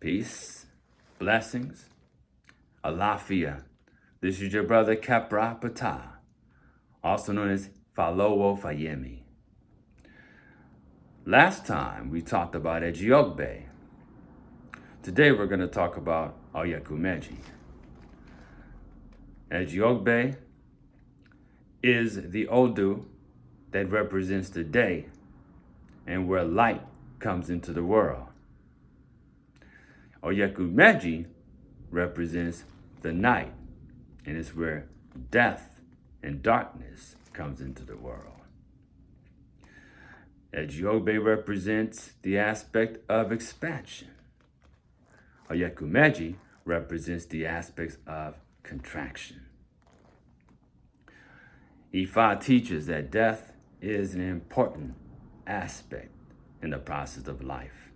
Peace, blessings, alafia. This is your brother Kepra Pata, also known as Falowo Fayemi. Last time we talked about Ejiogbe. Today we're going to talk about Oyekun Meji. Ejiogbe is the Odu that represents the day and where light comes into the world. Oyekun Meji represents the night, and it's where death and darkness comes into the world. Ejiogbe represents the aspect of expansion. Oyekun Meji represents the aspects of contraction. Ifa teaches that death is an important aspect in the process of life.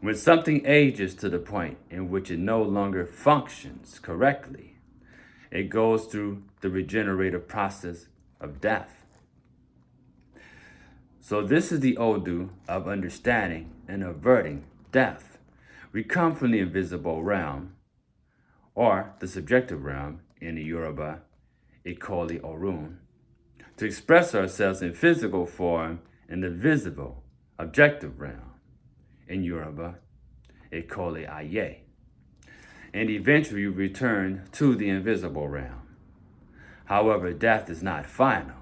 When something ages to the point in which it no longer functions correctly, it goes through the regenerative process of death. So this is the Odu of understanding and averting death. We come from the invisible realm, or the subjective realm in the Yoruba, Ikoli Orun, to express ourselves in physical form in the visible, objective realm in Yoruba, Ikoli Aye, and eventually return to the invisible realm. However, death is not final.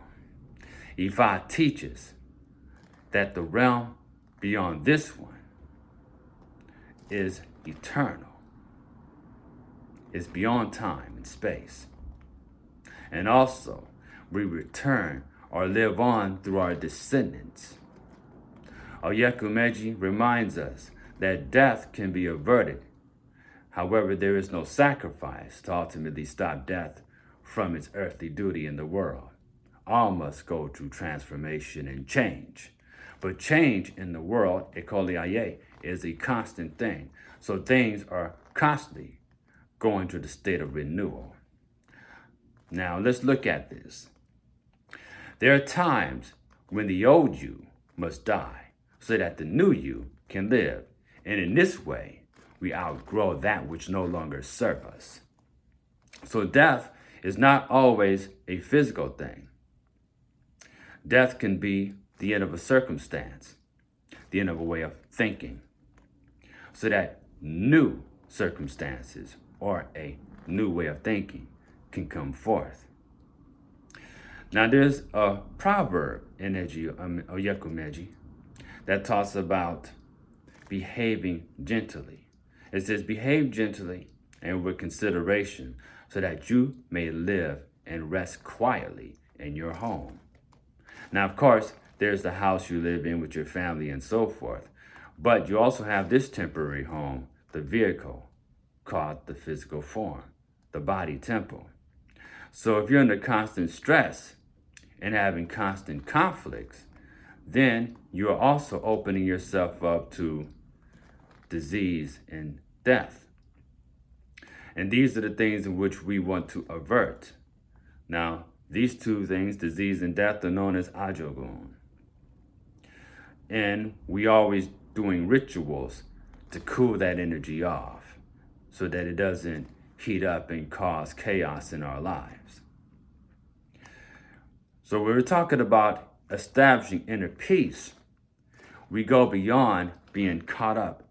Ifa teaches that the realm beyond this one is eternal. It's beyond time and space. And also, we return or live on through our descendants. Oyekun Meji reminds us that death can be averted. However, there is no sacrifice to ultimately stop death from its earthly duty in the world. All must go through transformation and change. But change in the world, Ekoliaye, is a constant thing. So things are constantly going through the state of renewal. Now, let's look at this. There are times when the old you must die so that the new you can live. And in this way, we outgrow that which no longer serves us. So death is not always a physical thing. Death can be the end of a circumstance, the end of a way of thinking, so that new circumstances or a new way of thinking can come forth. Now, there's a proverb in Oyekun Meji that talks about behaving gently. It says, behave gently and with consideration so that you may live and rest quietly in your home. Now, of course, there's the house you live in with your family and so forth. But you also have this temporary home, the vehicle, called the physical form, the body temple. So if you're under constant stress and having constant conflicts, then you are also opening yourself up to disease and death. And these are the things in which we want to avert. Now, these two things, disease and death, are known as ajogun. And we always doing rituals to cool that energy off so that it doesn't heat up and cause chaos in our lives. So we were talking about establishing inner peace. We go beyond being caught up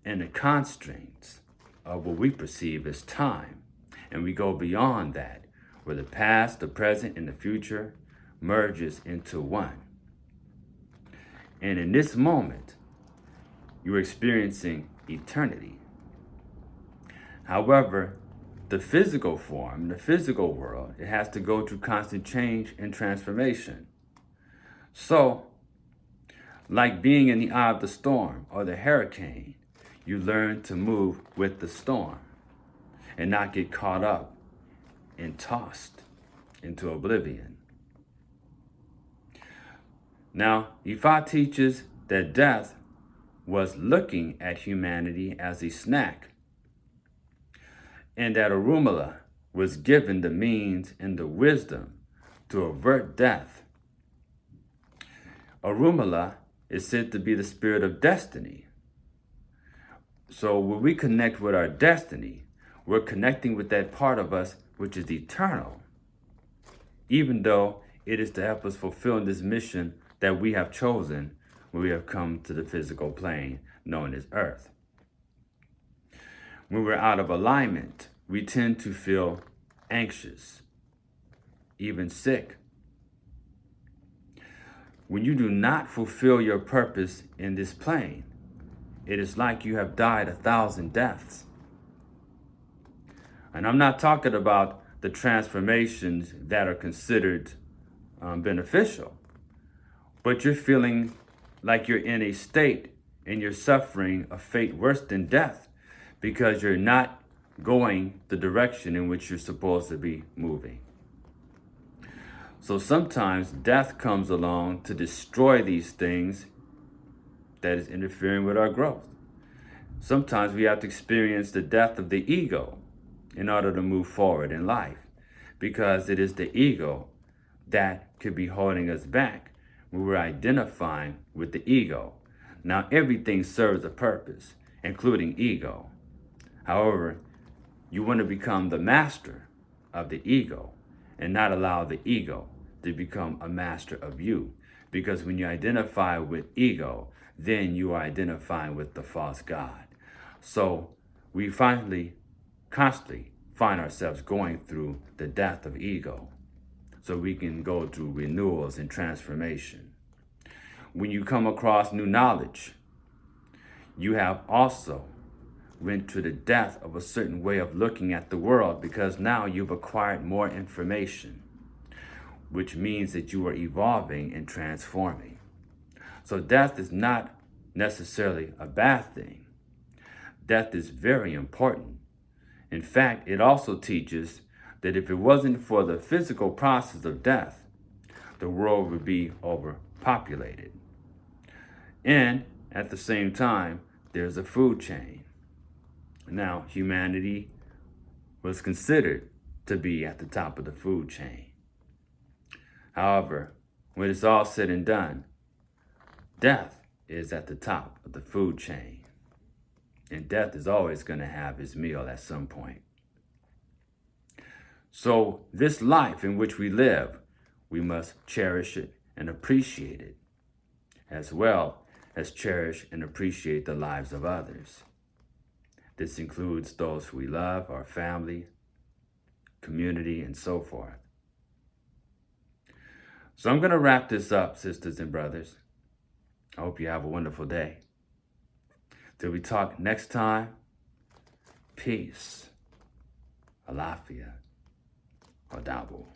in the constraints of what we perceive as time. And we go beyond that, where the past, the present, and the future merges into one. And in this moment, you're experiencing eternity. However, the physical form, the physical world, it has to go through constant change and transformation. So, like being in the eye of the storm or the hurricane, you learn to move with the storm and not get caught up and tossed into oblivion. Now, Ifa teaches that death was looking at humanity as a snack, and that Arumula was given the means and the wisdom to avert death. Arumula is said to be the spirit of destiny, So when we connect with our destiny, we're connecting with that part of us which is eternal, even though it is to help us fulfill this mission that we have chosen when we have come to the physical plane known as Earth. When we're out of alignment, we tend to feel anxious, even sick. When you do not fulfill your purpose in this plane, it is like you have died 1,000 deaths. And I'm not talking about the transformations that are considered beneficial, but you're feeling like you're in a state and you're suffering a fate worse than death because you're not going the direction in which you're supposed to be moving. So sometimes death comes along to destroy these things that is interfering with our growth. Sometimes we have to experience the death of the ego in order to move forward in life, because it is the ego that could be holding us back when we're identifying with the ego. Now, everything serves a purpose, including ego. However, you want to become the master of the ego and not allow the ego to become a master of you. Because when you identify with ego, then you are identifying with the false God. So we constantly find ourselves going through the death of ego so we can go through renewals and transformation. When you come across new knowledge, you have also went to the death of a certain way of looking at the world, because now you've acquired more information, which means that you are evolving and transforming. So death is not necessarily a bad thing. Death is very important. In fact, it also teaches that if it wasn't for the physical process of death, the world would be overpopulated. And at the same time, there's a food chain. Now, humanity was considered to be at the top of the food chain. However, when it's all said and done, death is at the top of the food chain. And death is always going to have his meal at some point. So this life in which we live, we must cherish it and appreciate it, as well as cherish and appreciate the lives of others. This includes those who we love, our family, community, and so forth. So I'm going to wrap this up, sisters and brothers. I hope you have a wonderful day. Till we talk next time, peace, alafia, adabu.